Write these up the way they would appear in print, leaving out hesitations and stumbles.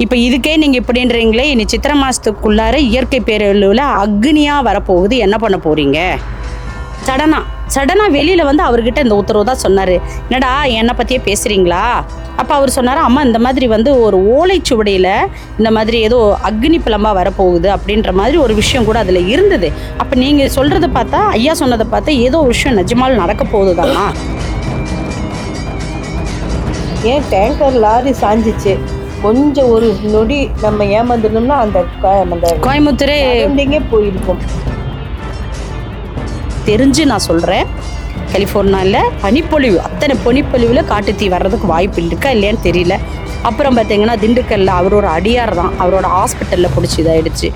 இப்போ இதுக்கே நீங்கள் இப்படின்றீங்களே, இனி சித்திரை மாதத்துக்குள்ளார இயற்கை பேரழிவில் அக்னியாக வரப்போகுது, என்ன பண்ண போகிறீங்க? சடனாக வெளியில் வந்து அவர்கிட்ட இந்த உத்தரவு தான் சொன்னார். என்னடா என்னை பற்றியே பேசுகிறீங்களா? அப்போ அவர் சொன்னார், அம்மா இந்த மாதிரி வந்து ஒரு ஓலைச்சுவடியில் இந்த மாதிரி ஏதோ அக்னி பிளம்பாக வரப்போகுது அப்படின்ற மாதிரி ஒரு விஷயம் கூட அதில் இருந்தது. அப்போ நீங்கள் சொல்கிறத பார்த்தா, ஐயா சொன்னதை பார்த்தா ஏதோ விஷயம் நிஜமால் நடக்க போகுதுதாம்மா. ஏன் டேங்கர் லாரி சாஞ்சிச்சு, கொஞ்சம் ஒரு நொடி நம்ம ஏமாந்துடணும்னா அந்த கோயம்புத்தூரே போயிருக்கும். தெரிஞ்சு நான் சொல்கிறேன், கலிஃபோர்னியாவில் பனிப்பொழிவு, அத்தனை பனிப்பொழிவில் காட்டுத்தீ வர்றதுக்கு வாய்ப்பு இருக்கா இல்லையான்னு தெரியல. அப்புறம் பார்த்தீங்கன்னா திண்டுக்கல்ல அவர் ஒரு அடியார் தான், அவரோட ஹாஸ்பிட்டலில் பிடிச்சி இதாகிடுச்சு.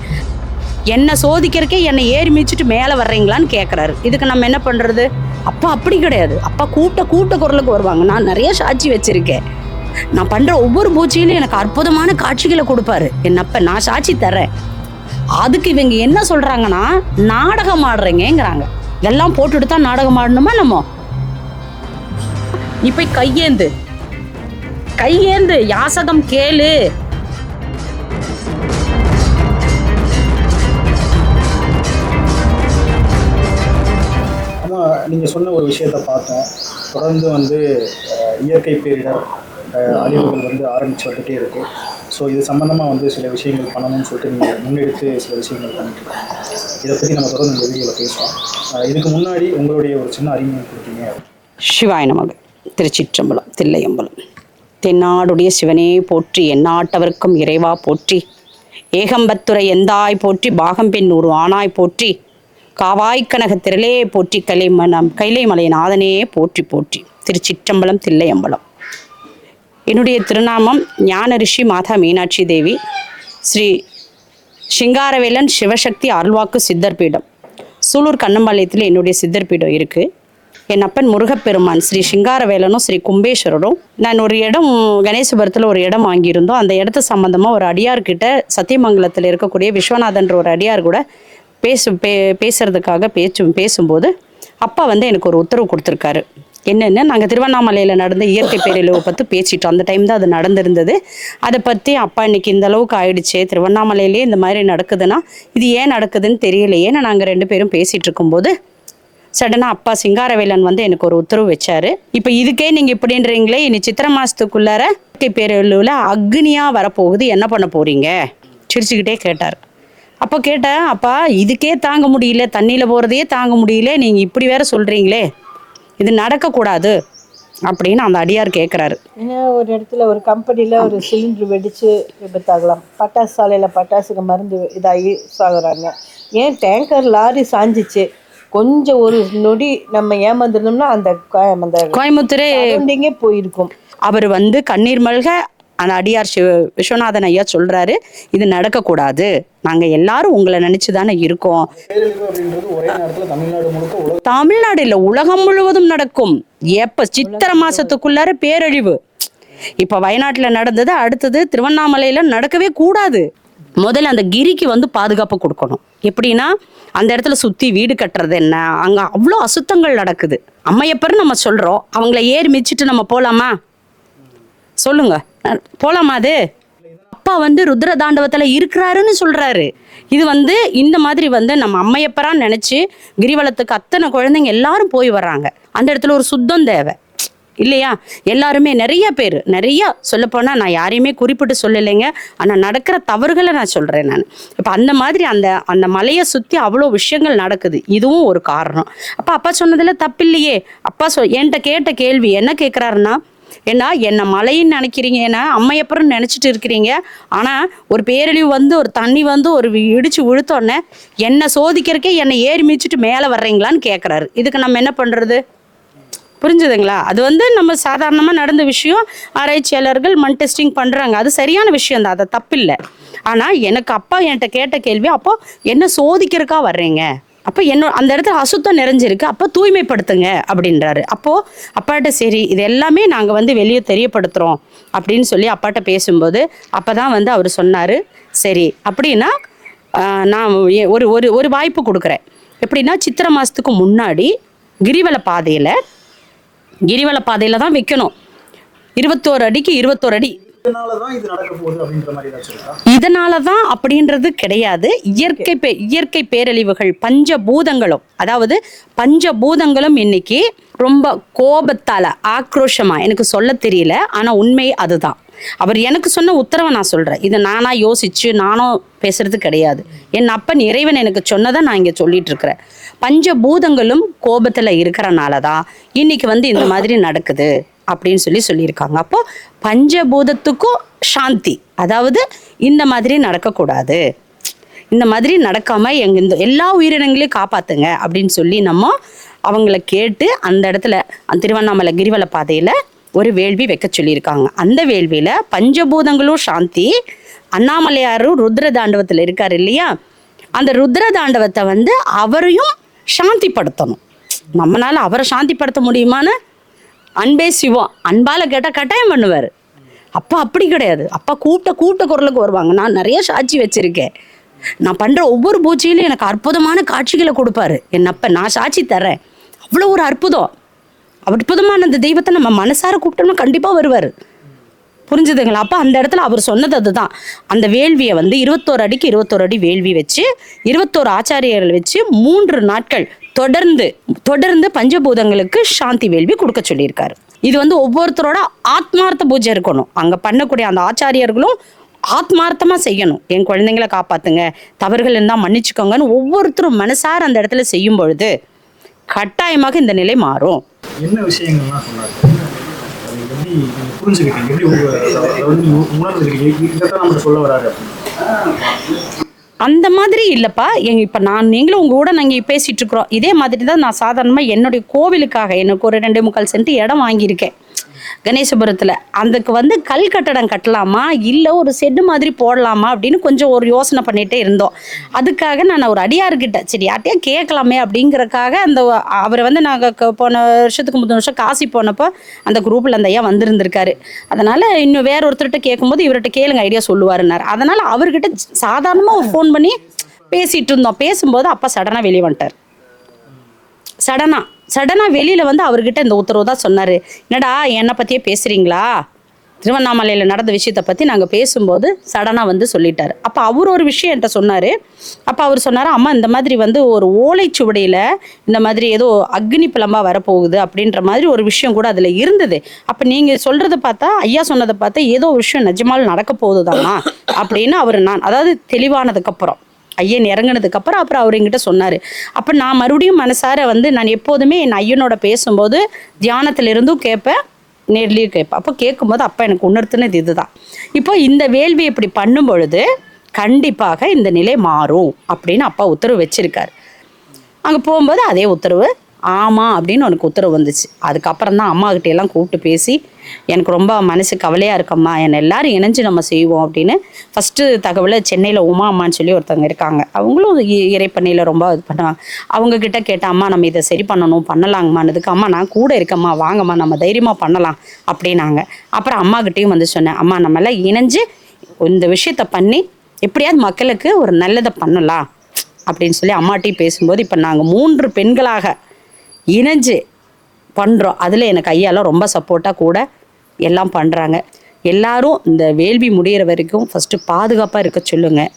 என்னை சோதிக்கிறக்கே என்னை ஏறி மிதிச்சுட்டு மேலே வர்றீங்களான்னு கேட்குறாரு. இதுக்கு நம்ம என்ன பண்ணுறது? அப்பா அப்படி கிடையாது, அப்பா கூட்ட குரலுக்கு வருவாங்க. நான் நிறைய சாட்சி வச்சுருக்கேன். நான் பண்ணுற ஒவ்வொரு பூச்சியிலும் எனக்கு அற்புதமான காட்சிகளை கொடுப்பாரு என்னப்ப. நான் சாட்சி தர்றேன். அதுக்கு இவங்க என்ன சொல்கிறாங்கன்னா, நாடகம் ஆடுறீங்கிறாங்க. இதெல்லாம் போட்டுட்டு தான் நாடகம் ஆடணுமா நம்ம? நீ போய் கையேந்து யாசகம் கேளு. நீங்கள் சொன்ன ஒரு விஷயத்தை பார்த்தோம். தொடர்ந்து வந்து இயற்கை பேரிடர் அழிவுகள் வந்து ஆரம்பித்து வந்துகிட்டே இருக்குது. ஸோ இது சம்மந்தமாக வந்து சில விஷயங்கள் பண்ணணும்னு சொல்லிட்டு நீங்கள் முன்னெடுத்து சில விஷயங்கள் பண்ணிட்டுருக்கோம். இதை பற்றி நம்ம தொடர்ந்து இந்த வீடியோவில் பேசுவோம். இதுக்கு முன்னாடி உங்களுடைய ஒரு சின்ன அறிமுகம் கொடுத்தீங்க. சிவாய நமக. திருச்சிற்றம்பலம், தில்லையம்பலம். தென்னாடுடைய சிவனே போற்றி, எந்நாட்டவர்க்கும் இறைவா போற்றி, ஏகம்பத்துரை எந்தாய் போற்றி, பாகம்பெண் ஒரு ஆனாய் போற்றி, காவாய்க்கனக திரளே போற்றி, கைலை மலை நாதனே போற்றி போற்றி. திருச்சிற்றம்பலம், தில்லையம்பலம். என்னுடைய திருநாமம் ஞான ரிஷி மாதா மீனாட்சி தேவி. ஸ்ரீ சிங்காரவேலன் சிவசக்தி அருள்வாக்கு சித்தர் பீடம், சூலூர் கண்ணம்பாளையத்தில் என்னுடைய சித்தர் பீடம் இருக்குது. என் அப்பன் முருகப்பெருமான் ஸ்ரீ சிங்காரவேலனும் ஸ்ரீ கும்பேஸ்வரரும். நான் ஒரு இடம் கணேசபுரத்தில் ஒரு இடம் வாங்கியிருந்தோம். அந்த இடத்து சம்மந்தமாக ஒரு அடியார்கிட்ட, சத்தியமங்கலத்தில் இருக்கக்கூடிய விஸ்வநாதன்ற ஒரு அடியார் கூட பேசுறதுக்காக பேசும்போது அப்பா வந்து எனக்கு ஒரு உத்தரவு கொடுத்துருக்காரு. என்னென்னு, நாங்கள் திருவண்ணாமலையில் நடந்த இயற்கை பேரழிவை பற்றி பேசிட்டோம். அந்த டைம் தான் அது நடந்திருந்தது. அதை பற்றி அப்பா இன்னைக்கு இந்த அளவுக்கு ஆயிடுச்சு, திருவண்ணாமலையிலே இந்த மாதிரி நடக்குதுன்னா இது ஏன் நடக்குதுன்னு தெரியலையேன்னு நாங்கள் 2 பேரும் பேசிகிட்டு இருக்கும்போது சடனாக அப்பா சிங்காரவேலன் வந்து எனக்கு ஒரு உத்தரவு வச்சாரு. இப்போ இதுக்கே நீங்கள் இப்படின்றீங்களே, இனி சித்திரை மாதத்துக்குள்ளார இயற்கை பேரழிவில் அக்னியாக வரப்போகுது, என்ன பண்ண போகிறீங்க? சிரிச்சுக்கிட்டே கேட்டார். அப்போ கேட்டேன், அப்பா இதுக்கே தாங்க முடியல, தண்ணியில் போகிறதையே தாங்க முடியல, நீங்கள் இப்படி வேற சொல்கிறீங்களே, இது நடக்கக்கூடாது அப்படின்னு அந்த அடியார் கேட்குறாரு. ஏன்னா ஒரு இடத்துல ஒரு கம்பெனியில் ஒரு சிலிண்டர் வெடித்து விபத்தாகலாம், பட்டாசு சாலையில் பட்டாசுக்கு மருந்து இதாகி சாகுறாங்க. ஏன் டேங்கர் லாரி சாஞ்சிச்சு, கொஞ்சம் ஒரு நொடி நம்ம ஏமாந்துடணும்னா அந்த கோயம்புத்தூரே போயிருக்கும். அவர் வந்து கண்ணீர் மல்க அந்த அடியார் விஸ்வநாதன் ஐயா சொல்றாரு, இது நடக்கக்கூடாது, நாங்கள் எல்லாரும் உங்களை நினைச்சு தானே இருக்கோம். தமிழ்நாடு இல்லை, உலகம் முழுவதும் நடக்கும். எப்ப சித்திரை மாசத்துக்குள்ளார பேரழிவு. இப்ப வயநாட்டுல நடந்தது, அடுத்தது திருவண்ணாமலையில நடக்கவே கூடாது. முதல்ல அந்த கிரிக்கு வந்து பாதுகாப்பு கொடுக்கணும். எப்படின்னா, அந்த இடத்துல சுத்தி வீடு கட்டுறது என்ன, அங்க அவ்வளோ அசுத்தங்கள் நடக்குது. அம்மையப்பர் நம்ம சொல்றோம், அவங்கள ஏறி மிதிச்சுட்டு நம்ம போலாமா? சொல்லுங்க, போலாமா? அது அப்பா வந்து ருத்ர தாண்டவத்துல இருக்கிறாருன்னு சொல்றாரு. இது வந்து இந்த மாதிரி வந்து நம்ம அம்மையப்பரான்னு நினைச்சு கிரிவலத்துக்கு அத்தனை குழந்தைங்க எல்லாரும் போய் வர்றாங்க. அந்த இடத்துல ஒரு சுத்தம் தேவை இல்லையா? எல்லாருமே நிறைய பேர், நிறைய சொல்லப்போனா நான் யாரையுமே குறிப்பிட்டு சொல்லலைங்க, ஆனால் நடக்கிற தவறுகளை நான் சொல்றேன். நான் இப்போ அந்த மாதிரி அந்த மலையை சுற்றி அவ்வளோ விஷயங்கள் நடக்குது. இதுவும் ஒரு காரணம். அப்பா சொன்னதுல தப்பில்லையே. அப்பா என்கிட்ட கேட்ட கேள்வி என்ன கேட்குறாருன்னா, ஏன்னா என்ன மலைன்னு நினைக்கிறீங்க, ஏன்னா அம்மையப்பறம் நினச்சிட்டு இருக்கிறீங்க, ஆனால் ஒரு பேரழிவு வந்து ஒரு தண்ணி வந்து ஒரு இடிச்சு விழுத்தோடனே என்னை சோதிக்கிறக்கே என்னை ஏறி மிதிச்சுட்டு மேலே வர்றீங்களான்னு கேட்குறாரு. இதுக்கு நம்ம என்ன பண்ணுறது? புரிஞ்சுதுங்களா? அது வந்து நம்ம சாதாரணமாக நடந்த விஷயம். ஆராய்ச்சியாளர்கள் மண் டெஸ்டிங் பண்ணுறாங்க, அது சரியான விஷயம் தான், அது தப்பில்லை. ஆனால் எனக்கு அப்பா என்கிட்ட கேட்ட கேள்வி, அப்போ என்ன சோதிக்கிறக்கா வர்றீங்க, அப்போ அந்த இடத்துல அசுத்தம் நிறைஞ்சிருக்கு, அப்போ தூய்மைப்படுத்துங்க அப்படின்றாரு. அப்போது அப்பாட்ட சரி இது எல்லாமே நாங்கள் வந்து வெளியே தெரியப்படுத்துகிறோம் அப்படின்னு சொல்லி அப்பாட்ட பேசும்போது அப்போ தான் வந்து அவர் சொன்னார், சரி அப்படின்னா நான் ஒரு வாய்ப்பு கொடுக்குறேன். எப்படின்னா, சித்திரை மாதத்துக்கு முன்னாடி கிரிவல பாதையில் தான் வைக்கணும். 21 அடிக்கு 21 அடி இதனாலதான் இது நடக்க போகுது அப்படின்ற மாதிரி ஏதாச்சும் இருக்கா? இதனாலதான் அப்படின்றது கிடையாது. இயற்கை பேரழிவுகள் பஞ்சபூதங்களும், அதாவது பஞ்சபூதங்களும் இன்னைக்கு ரொம்ப கோபத்தால ஆக்ரோஷமா, எனக்கு சொல்ல தெரியல, ஆனா உண்மை அதுதான். அவர் எனக்கு சொன்ன உத்தரவை நான் சொல்றேன். இது நானா யோசிச்சு நானும் பேசுறது கிடையாது. என் அப்பன் இறைவன் எனக்கு சொன்னதை நான் இங்க சொல்லிட்டு இருக்கிறேன். பஞ்சபூதங்களும் கோபத்துல இருக்கிறனாலதான் இன்னைக்கு வந்து இந்த மாதிரி நடக்குது அப்படின்னு சொல்லியிருக்காங்க. அப்போ பஞ்சபூதத்துக்கும் சாந்தி, அதாவது இந்த மாதிரி நடக்கக்கூடாது, இந்த மாதிரி நடக்காம இந்த எல்லா உயிரினங்களையும் காப்பாத்துங்க அப்படின்னு சொல்லி நம்ம அவங்கள கேட்டு அந்த இடத்துல திருவண்ணாமலை கிரிவல பாதையில ஒரு வேள்வி வைக்க சொல்லியிருக்காங்க. அந்த வேள்வியில பஞ்சபூதங்களும் சாந்தி, அண்ணாமலையாரும் ருத்ர தாண்டவத்தில் இருக்காரு இல்லையா, அந்த ருத்ர தாண்டவத்தை வந்து அவரையும் சாந்திப்படுத்தணும். நம்மளால அவரை சாந்திப்படுத்த முடியுமான்னு, அன்பே சிவம், அன்பால கேட்டால் கட்டாயம் பண்ணுவார். அப்பா அப்படி கிடையாது. அப்பா கூட்ட குரலுக்கு வருவாங்க. நான் நிறைய சாட்சி வச்சிருக்கேன். நான் பண்ற ஒவ்வொரு பூஜையிலும் எனக்கு அற்புதமான காட்சிகளை கொடுப்பாரு என் அப்பா. நான் சாட்சி தர்றேன். அவ்வளோ ஒரு அற்புதமான அந்த தெய்வத்தை நம்ம மனசார கூப்பிட்டோம்னா கண்டிப்பா வருவார். புரிஞ்சுதுங்களா? அப்போ அந்த இடத்துல அவர் சொன்னது அதுதான். அந்த வேள்வியை வந்து 21 அடிக்கு 21 அடி வேள்வி வச்சு 21 ஆச்சாரியர்கள் வச்சு 3 நாட்கள் தொடர்ந்து பஞ்சபூதங்களுக்கு சாந்தி வேள்வி கொடுக்க சொல்லியிருக்காரு. இது வந்து ஒவ்வொருத்தரோட ஆத்மார்த்த பூஜை இருக்கணும். அங்க பண்ணக்கூடிய அந்த ஆச்சாரியர்களும் ஆத்மார்த்தமா செய்யணும். என் குழந்தைங்களை காப்பாத்துங்க, தவறுகள் இருந்தால் மன்னிச்சுக்கோங்கன்னு ஒவ்வொருத்தரும் மனசார அந்த இடத்துல செய்யும் பொழுது கட்டாயமாக இந்த நிலை மாறும். என்ன விஷயங்கள்லாம் சொன்னாரு? எப்படி புரிஞ்சுக்கிட்டீங்க? எப்படி உணர்ந்துக்கிட்டீங்க? இதைத்தான் நம்ம சொல்ல வராரு அந்த மாதிரி இல்லைப்பா. இப்போ நீங்களும் உங்கள் கூட நாங்கள் பேசிகிட்டு இருக்கிறோம். இதே மாதிரி தான் நான் சாதாரணமாக என்னுடைய கோவிலுக்காக எனக்கு ஒரு 2.25 சென்ட் இடம் வாங்கியிருக்கேன் கணேசபுரத்தில். அதுக்கு வந்து கல் கட்டடம் கட்டலாமா இல்லை ஒரு ஷெட்டு மாதிரி போடலாமா அப்படின்னு கொஞ்சம் ஒரு யோசனை பண்ணிகிட்டே இருந்தோம். அதுக்காக நான் ஒரு அடியார்கிட்ட சரி யார்ட்டையா கேட்கலாமே அப்படிங்கிறக்காக அவரை வந்து நாங்கள் போன வருஷத்துக்கு முதல் வருஷம் காசி போனப்போ அந்த குரூப்பில் அந்த ஐயா வந்திருந்திருக்காரு. அதனால் இன்னும் வேற ஒருத்தர்கிட்ட கேட்கும்போது இவர்கிட்ட கேளுங்க ஐடியா சொல்லுவாருன்னார். அதனால் அவர்கிட்ட சாதாரணமாக ஒரு ஃபோன் பண்ணி பேசிகிட்டு இருந்தோம். பேசும்போது அப்பா சடனாக வெளியே வந்துட்டார். சடனாக வெளியில் வந்து அவர்கிட்ட இந்த உத்தரவு தான் சொன்னார். என்னடா என்னை பற்றியே பேசுகிறீங்களா, திருவண்ணாமலையில் நடந்த விஷயத்தை பற்றி நாங்கள் பேசும்போது சடனாக வந்து சொல்லிட்டார். அப்போ அவர் ஒரு விஷயம் என்கிட்ட சொன்னார். அப்போ அவர் சொன்னார், அம்மா இந்த மாதிரி வந்து ஒரு ஓலைச்சுவடியில் இந்த மாதிரி ஏதோ அக்னி பிளம்பாக வரப்போகுது அப்படின்ற மாதிரி ஒரு விஷயம் கூட அதில் இருந்தது. அப்போ நீங்கள் சொல்கிறத பார்த்தா, ஐயா சொன்னதை பார்த்தா ஏதோ விஷயம் நிஜமால் நடக்க போகுதுதானா அப்படின்னு அதாவது தெளிவானதுக்கப்புறம் ஐயன் இறங்கினதுக்கப்புறம் அப்புறம் அவர் என்கிட்ட சொன்னார். அப்போ நான் மறுபடியும் மனசார வந்து நான் எப்போதுமே என் ஐயனோட பேசும்போது தியானத்திலிருந்தும் கேட்பேன், நேர்லேயும் கேட்பேன். அப்போ கேட்கும்போது அப்போ எனக்கு உணர்த்தினது இதுதான். இப்போ இந்த வேள்வி இப்படி பண்ணும் பொழுது கண்டிப்பாக இந்த நிலை மாறும் அப்படின்னு அப்பா உத்தரவு வச்சிருக்காரு. அங்கே போகும்போது அதே உத்தரவு ஆமாம் அப்படின்னு எனக்கு உத்தரவு வந்துச்சு. அதுக்கப்புறம் தான் அம்மாக்கிட்ட எல்லாம் கூப்பிட்டு பேசி எனக்கு ரொம்ப மனசு கவலையாக இருக்கம்மா, என்னை எல்லாரும் இணைஞ்சு நம்ம செய்வோம் அப்படின்னு ஃபஸ்ட்டு தகவலை சென்னையில் உமா அம்மான்னு சொல்லி ஒருத்தவங்க இருக்காங்க. அவங்களும் இறைப்பண்ணையில் ரொம்ப இது பண்ணுவாங்க. அவங்கக்கிட்ட கேட்டால் அம்மா நம்ம இதை சரி பண்ணலாங்கம்மானதுக்கு அம்மா நான் கூட இருக்கம்மா, வாங்கம்மா நம்ம தைரியமாக பண்ணலாம் அப்படின்னாங்க. அப்புறம் அம்மாக்கிட்டேயும் வந்து சொன்னேன், அம்மா நம்மளாம் இணைஞ்சு இந்த விஷயத்த பண்ணி எப்படியாவது மக்களுக்கு ஒரு நல்லதை பண்ணலாம் அப்படின்னு சொல்லி அம்மாட்டையும் பேசும்போது இப்போ நாங்கள் 3 பெண்களாக இணைஞ்சு பண்ணுறோம். அதில் எனக்கு ஐயாலாம் ரொம்ப சப்போர்ட்டாக கூட எல்லாம் பண்ணுறாங்க. எல்லாரும் இந்த வேள்வி முடிகிற வரைக்கும் ஃபஸ்ட்டு பாதுகாப்பாக இருக்க சொல்லுங்கள்.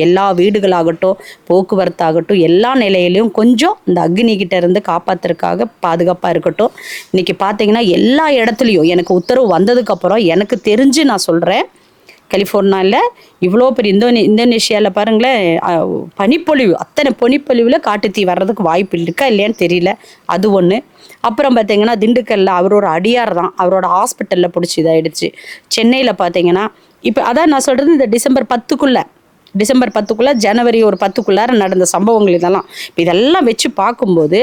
எல்லா வீடுகளாகட்டும் போக்குவரத்தாகட்டும் எல்லா நிலையிலையும் கொஞ்சம் இந்த அக்னிகிட்ட இருந்து காப்பாற்றுறதுக்காக பாதுகாப்பாக இருக்கட்டும். இன்றைக்கி பார்த்தீங்கன்னா எல்லா இடத்துலையும் எனக்கு உத்தரவு வந்ததுக்கப்புறம் எனக்கு தெரிஞ்சு நான் சொல்கிறேன், கலிஃபோர்னியாவில் இவ்வளோ பெரிய இந்தோனேஷியாவில் பாருங்களேன் பனிப்பொழிவு, அத்தனை பனிப்பொழிவில் காட்டுத்தீ வர்றதுக்கு வாய்ப்பு இருக்கா இல்லையான்னு தெரியல. அது ஒன்று. அப்புறம் பார்த்தீங்கன்னா திண்டுக்கல்லில் அவரோட அடியார் தான், அவரோட ஹாஸ்பிட்டலில் பிடிச்சி இதாகிடுச்சு. சென்னையில் பார்த்தீங்கன்னா இப்போ அதான் நான் சொல்கிறது, இந்த டிசம்பர் 10க்குள்ளே ஜனவரி ஒரு 10க்குள்ளார நடந்த சம்பவங்கள் இதெல்லாம் இப்போ இதெல்லாம் வச்சு பார்க்கும்போது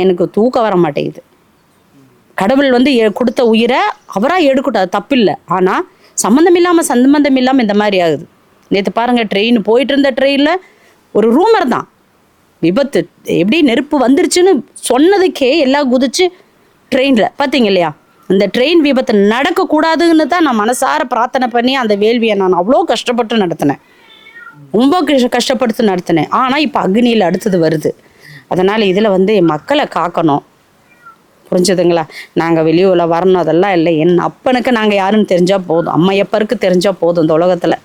எனக்கு தூக்கம் வர மாட்டேங்குது. கடவுள் வந்து கொடுத்த உயிரை அவராக எடுக்கட்டும், அது தப்பில்லை. ஆனால் சம்மந்தம் இல்லாமல் இந்த மாதிரி ஆகுது. நேற்று பாருங்கள், ட்ரெயின் போயிட்டு இருந்த ட்ரெயினில் ஒரு ரூமர் தான் விபத்து, எப்படி நெருப்பு வந்துருச்சுன்னு சொன்னதுக்கே எல்லாம் குதிச்சு ட்ரெயினில் பார்த்தீங்க இல்லையா. அந்த ட்ரெயின் விபத்து நடக்கக்கூடாதுன்னு தான் நான் மனசார பிரார்த்தனை பண்ணி அந்த வேள்வியை நான் அவ்வளோ கஷ்டப்பட்டு நடத்தினேன், ரொம்ப கஷ்டப்படுத்து நடத்தினேன். ஆனால் இப்போ அக்னியில் அடுத்தது வருது. அதனால் இதில் வந்து மக்களை காக்கணும், புரிஞ்சுதுங்களா? நாங்கள் வெளியூரில் வரணும் அதெல்லாம் இல்லை. என் அப்பனுக்கு நாங்கள் யாருன்னு தெரிஞ்சால் போதும், அம்மையப்பருக்கு தெரிஞ்சால் போதும். இந்த உலகத்தில்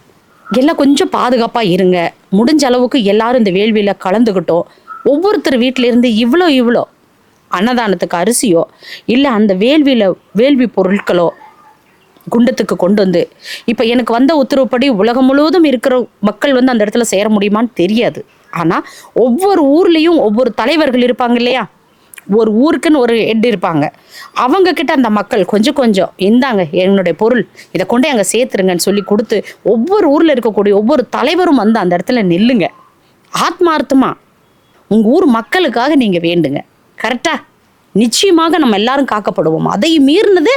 எல்லாம் கொஞ்சம் பாதுகாப்பாக இருங்க. முடிஞ்ச அளவுக்கு எல்லாரும் இந்த வேள்வியில் கலந்துக்கிட்டோம். ஒவ்வொருத்தர் வீட்டிலேருந்து இவ்வளோ அன்னதானத்துக்கு அரிசியோ இல்லை அந்த வேள்வி பொருட்களோ குண்டத்துக்கு கொண்டு வந்து, இப்போ எனக்கு வந்த உத்தரவுப்படி உலகம் முழுவதும் இருக்கிற மக்கள் வந்து அந்த இடத்துல சேர முடியுமான்னு தெரியாது. ஆனால் ஒவ்வொரு ஊர்லேயும் ஒவ்வொரு தலைவர்கள் இருப்பாங்க இல்லையா? ஒரு ஊருக்குன்னு ஒரு ஹெட் இருப்பாங்க. அவங்க கிட்ட அந்த மக்கள் கொஞ்சம் இந்தாங்க என்னுடைய பொருள், இதை கொண்டே அங்கே சேர்த்துருங்கன்னு சொல்லி கொடுத்து, ஒவ்வொரு ஊரில் இருக்கக்கூடிய ஒவ்வொரு தலைவரும் வந்து அந்த இடத்துல நில்லுங்க. ஆத்மார்த்தமா உங்கள் ஊர் மக்களுக்காக நீங்கள் வேண்டுங்க. கரெக்டா? நிச்சயமாக நம்ம எல்லாரும் காக்கப்படுவோம். அதை மீறினது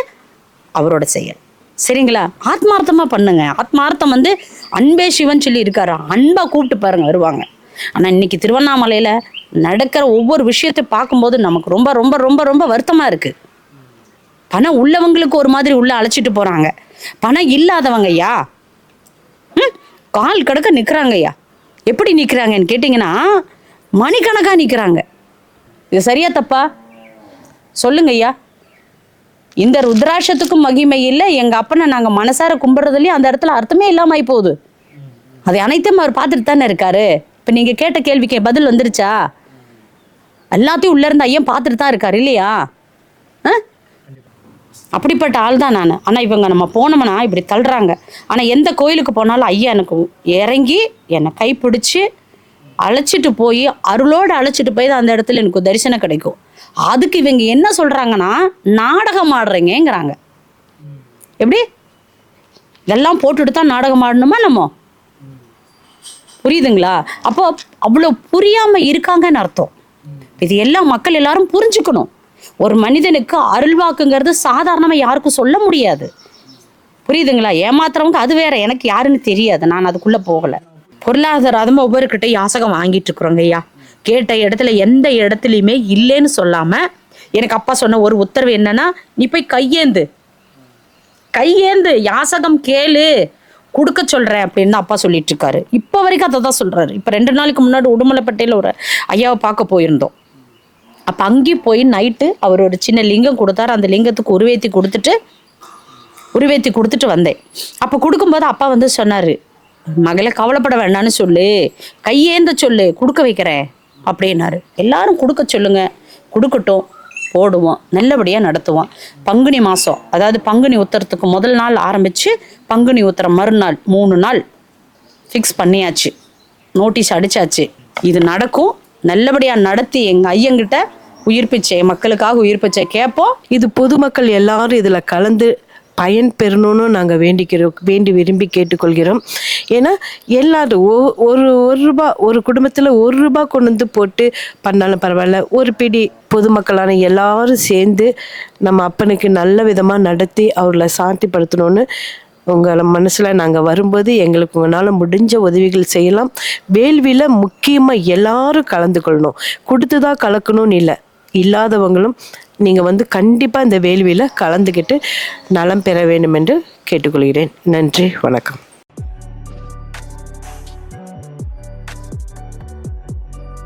அவரோட செயல். சரிங்களா? ஆத்மார்த்தமாக பண்ணுங்க. ஆத்மார்த்தம் வந்து அன்பே சிவன் சொல்லி இருக்காரு. அன்பாக கூப்பிட்டு பாருங்க, வருவாங்க. ஆனால் இன்னைக்கு திருவண்ணாமலையில் நடக்கிற ஒவ்வொரு விஷயத்தை பார்க்கும்போது நமக்கு ரொம்ப ரொம்ப ரொம்ப ரொம்ப வருத்தமாக இருக்குது. பணம் உள்ளவங்களுக்கு ஒரு மாதிரி உள்ளே அழைச்சிட்டு போகிறாங்க. பணம் இல்லாதவங்க ஐயா கால் கடக்க நிற்கிறாங்க ஐயா. எப்படி நிற்கிறாங்கன்னு கேட்டிங்கன்னா மணிக்கணக்காக நிற்கிறாங்க. இது சரியா தப்பா சொல்லுங்க ஐயா? இந்த ருத்ராட்சத்துக்கும் மகிமை இல்லை, எங்கள் அப்பனை நாங்கள் மனசார கும்பிட்றதுலையும் அந்த இடத்துல அர்த்தமே இல்லாமல் ஆகி போகுது. அதை அனைத்தையும் அவர் பார்த்துட்டு தானே இருக்காரு. இப்போ நீங்கள் கேட்ட கேள்விக்கு பதில் வந்துருச்சா? எல்லாத்தையும் உள்ளே இருந்து ஐயன் பார்த்துட்டு தான் இருக்காரு இல்லையா? அப்படிப்பட்ட ஆள் தான் நான். ஆனால் இவங்க நம்ம போனோம்னா இப்படி தள்ளுறாங்க. ஆனால் எந்த கோயிலுக்கு போனாலும் ஐயா எனக்கு இறங்கி என்னை கைப்பிடிச்சு அழைச்சிட்டு போய் அருளோடு அழைச்சிட்டு போய் தான் அந்த இடத்துல எனக்கு தரிசனம் கிடைக்கும். அதுக்கு இவங்க என்ன சொல்கிறாங்கன்னா நாடகம் ஆடுறீங்கிறாங்க. எப்படி இதெல்லாம் போட்டுட்டு தான் நாடகம் ஆடணுமா நம்ம? புரியுதுங்களா? அப்போ அவ்வளோ புரியாமல் இருக்காங்கன்னு அர்த்தம். இது எல்லாம் மக்கள் எல்லாரும் புரிஞ்சுக்கணும். ஒரு மனிதனுக்கு அருள்வாக்குங்கிறது சாதாரணமாக யாருக்கும் சொல்ல முடியாது. புரியுதுங்களா? ஏமாத்துறவங்க அது வேற, எனக்கு யாருன்னு தெரியாது, நான் அதுக்குள்ளே போகலை. பொருளாதாரமாக ஒவ்வொருக்கிட்ட யாசகம் வாங்கிட்டு இருக்கிறோங்க ஐயா. கேட்ட இடத்துல எந்த இடத்துலையுமே இல்லைன்னு சொல்லாமல் எனக்கு அப்பா சொன்ன ஒரு உத்தரவு என்னன்னா, நீ போய் கையேந்து யாசகம் கேளு, கொடுக்க சொல்கிறேன் அப்படின்னு தான் அப்பா சொல்லிட்டு இருக்காரு. இப்போ வரைக்கும் அதை தான் சொல்கிறாரு. இப்போ 2 நாளைக்கு முன்னாடி உடுமலைப்பேட்டையில் ஒரு ஐயாவை பார்க்க போயிருந்தோம். அப்போ அங்கேயும் போய் நைட்டு அவர் ஒரு சின்ன லிங்கம் கொடுத்தாரு. அந்த லிங்கத்துக்கு உருவேற்றி கொடுத்துட்டு வந்தேன். அப்போ கொடுக்கும்போது அப்பா வந்து சொன்னார், மகளே கவலைப்பட வேண்டான்னு சொல்லு, கையேந்த சொல்லு, கொடுக்க வைக்கிறேன் அப்படின்னாரு. எல்லாரும் கொடுக்க சொல்லுங்க, கொடுக்கட்டும், போடுவோம், நல்லபடியாக நடத்துவோம். பங்குனி மாதம், அதாவது பங்குனி உத்தரத்துக்கு முதல் நாள் ஆரம்பித்து பங்குனி உத்தரம் மறுநாள் 3 நாள் ஃபிக்ஸ் பண்ணியாச்சு, நோட்டீஸ் அடித்தாச்சு. இது நடக்கும், நல்லபடியாக நடத்தி எங்கள் ஐயங்கிட்ட உயிர் பிச்சை, மக்களுக்காக உயிர் பிச்சை கேட்போம். இது பொதுமக்கள் எல்லாரும் இதில் கலந்து பயன் பெறணும்னு நாங்கள் வேண்டி விரும்பி கேட்டுக்கொள்கிறோம். ஏன்னா எல்லாரும் ஒரு ரூபா, ஒரு குடும்பத்தில் 1 ரூபா கொண்டு வந்து போட்டு பண்ணாலும் பரவாயில்ல, ஒரு பிடி பொதுமக்களான எல்லாரும் சேர்ந்து நம்ம அப்பனுக்கு நல்ல விதமாக நடத்தி அவர்களை சாந்திப்படுத்தணும்னு உங்களை மனசில் நாங்கள் வரும்போது எங்களுக்கு உங்களால் முடிஞ்ச உதவிகள் செய்யலாம். வேள்வியில் முக்கியமாக எல்லாரும் கலந்து கொள்ளணும். கொடுத்து தான் கலக்கணும்னு இல்லை, இல்லாதவங்களும் நீங்கள் வந்து கண்டிப்பாக இந்த வேள்வியில் கலந்துக்கிட்டு நலம் பெற வேண்டும் என்று கேட்டுக்கொள்கிறேன். நன்றி, வணக்கம்.